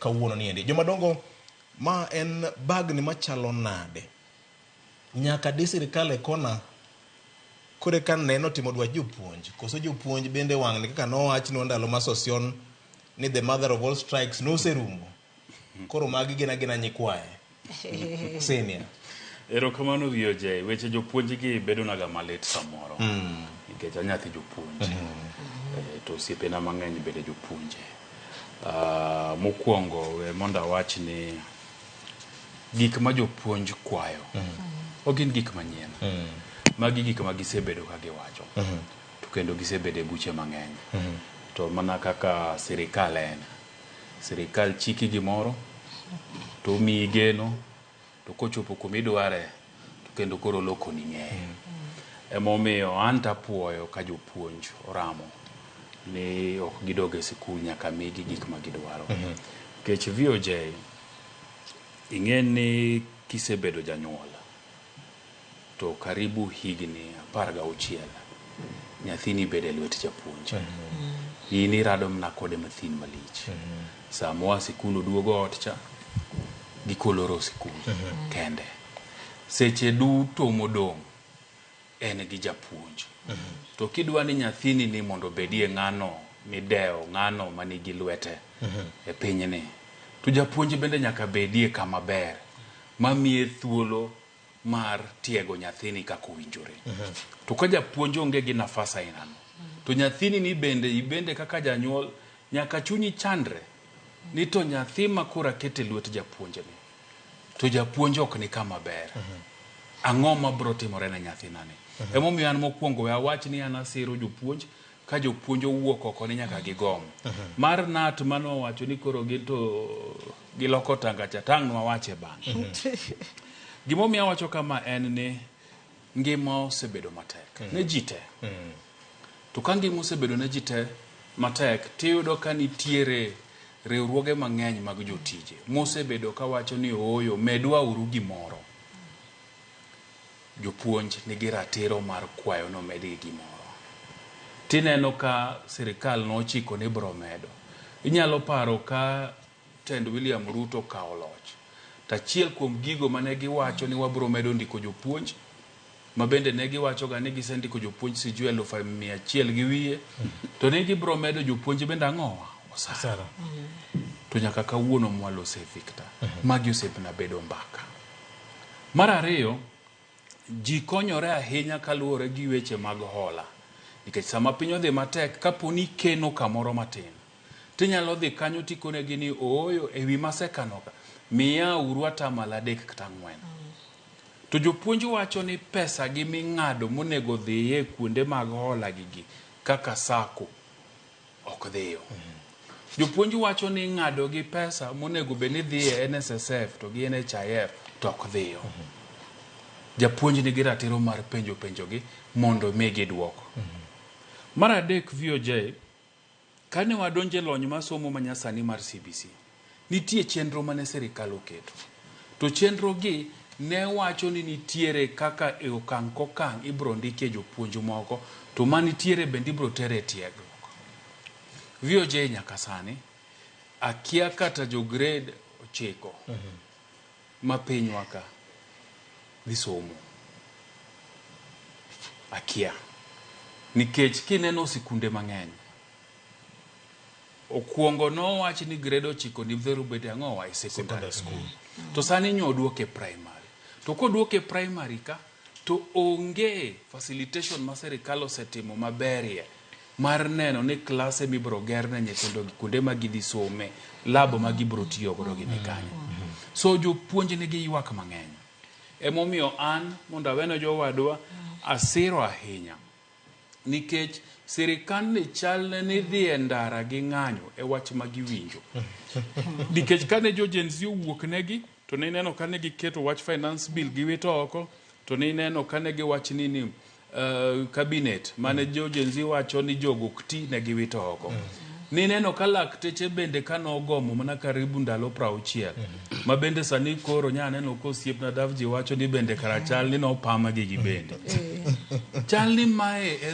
kawuono ni endi. Jomadongo, ma en bagni machalo nade? Nyaka di sirikal e kona kore kan neno timo dwach jopuonj. Koso jopuonj bende wang' ni kaka nowach no ndalo masosion ni the mother of all strikes noserumo. Koro magi gina nyikwaye. Senior. Erokamano VOJ, weche jopuonj gi bedo naga malit samoro. Nikech anyathi jopuonj. To osiepena mang'eny bede jopuonje. Mokwongo mondo awach ni gik ma jopuonj kwayo ok gin gik manyien. Magi gik ma gisebedo ka giwacho. To kendo gisebedo e buche mang'eny. To mana kaka sirikal en. Sirikal chiki gimoro to miyi geno to kochopo kumidware to kendo koro loko ni ng'eyo. Emomiyo anta apuoyo ka jopuonj oramo ni ok gidoge sikul nyaka migi gik ma gidwaro. Kech VOJ ing'e ni kisebedo janyuol to karibu higni 16 nyathini bede lwet japuonj. In irado mna kode mathin malich. Samoa sikul oduogo ot cha gikoloro sikul kende. Seche duto modong' en gi japuonj. To kidwa ni nyathini ni mondo bedie ng'ano mideo, ng'ano manigi lwete e pinyni, to japuonj bende nyaka bedie kama ber mamiye thuolo mar tiego nyathini kako winjore. To ka japuonj onge gi nafasa inano, to nyathini ni ibende kaka janyuol nyaka chunyi chandre ni to nyathi makura kete lwet japuonj ni. To japuonj ok ni kama ber. Ang'o ma bro timore na nyathina ni? Emomiyo an mokwongo awach ni an asiro jopuonj ka jopuonj owuok oko ni nyaka gigom. Mar nat mano wacho ni koro gito giloko tanga cha tang' no wache bang'. Gimomiyo awacho kama en ni ngima osebedo matek ne jite. To ka ngima osebedo ne jite matek, tiyudo ka nitiere riwruoge mang'eny mag jotije mosebedo ka wacho ni oyo medwa uru gimoro. Jopuonj nigi ratiro mar kwayo no medi gimoro. Tineno ka sirikal nochiko ni bro medo. Inyalo paro ka tend William Ruto ka oloch. Tachiel kuom gigo mane giwacho ni wabro medo ndiko jopuonj, mabende ne giwacho ga ni gisendiko jopuonj sijui 100,100 gi wiye, to ne gibro medo jopuonj bende ang'owa osara. To nyaka kawuono mwalo Victor magi osebna bedo mbaka. Mar ariyo, ji konyore ahinya kaluwore gi weche mag hola. Nikech sama piny odhi matek, kaponi keno kamoro matin, tinyalo dhi kanyo tikone gi ni ooyo ewi masekanoka miya uru 3 kata 4. To jopuonj wacho ni pesa gi ming'ado monego dhiye kuonde mag hola gigi kaka sako ok dhiyo. Jopuonj wacho ni ng'ado gi pesa monego be ni dhiye NSSF to gi NHIF to ok dhiyo. Japuonj nigi ratiro mar penjo gi mondo migi duoko. Mar adek VOJ, kane wadonje lony masomo manyasani mar CBC, nitie chenro mane sirikal oketo. To chenro gi ne wacho ni nitiere kaka e okang' kokang' ibro ndike jopuonj moko, to manitiere bende ibro tere tiegruok. VOJ nyaka sani akia kata jo grade 9 ma pinywa ka dhi somo. Akia. Nikech kineno sikunde mang'eny, okwongo no wach ni grade 9 ni dhero bede ang'owa e secondary school. To sani nyoduoke primary. To koduoke primary ka, to onge facilitation ma sirikal osetimo maberie mar neno ni klase mibro gerne nyithindo kuonde ma gidhi some, lab ma gibro tiyo godo gi kanyo. So jopuonj nigi ywak mang'eny. Emomiyo an mondo aweno jowadwa asiro ahinya. Nikech sirikal ni chal ni dhi e ndara gi ng'anyo e wach ma giwinjo. Nikech kane jo Gen Z owuok negi, to ne neno kane giketo wach finance bill giwito oko, to ne neno kane giwach ni cabinet mane jo Gen Z wacho ni jogokti ne giwito oko. Ni neno ka lakteche bende kanogomo mana karibu ndalo 60. Ma bende sani koro nya neno ko osiepna Davji wacho ni bende karachal ni nopama gi bende. Chal ni mae e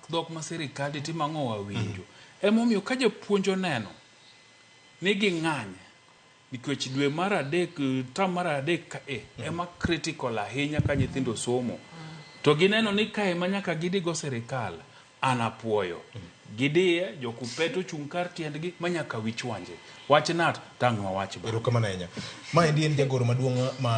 dhok ma sirikal timo ang'o wawinjo. Emomiyo ka japuonj neno ni ging'any nikech dwe mar adek tam mar adek ka ema critical ahinya ka nyithindo somo to gineno ni kae ma nyaka gidigo sirikal anapuoyo gidiye jokupeto chung kar tiendgi manyaka wich wanje wach nat tang' ma wach ba erokamano ahinya ma endi en jagoro maduong' ma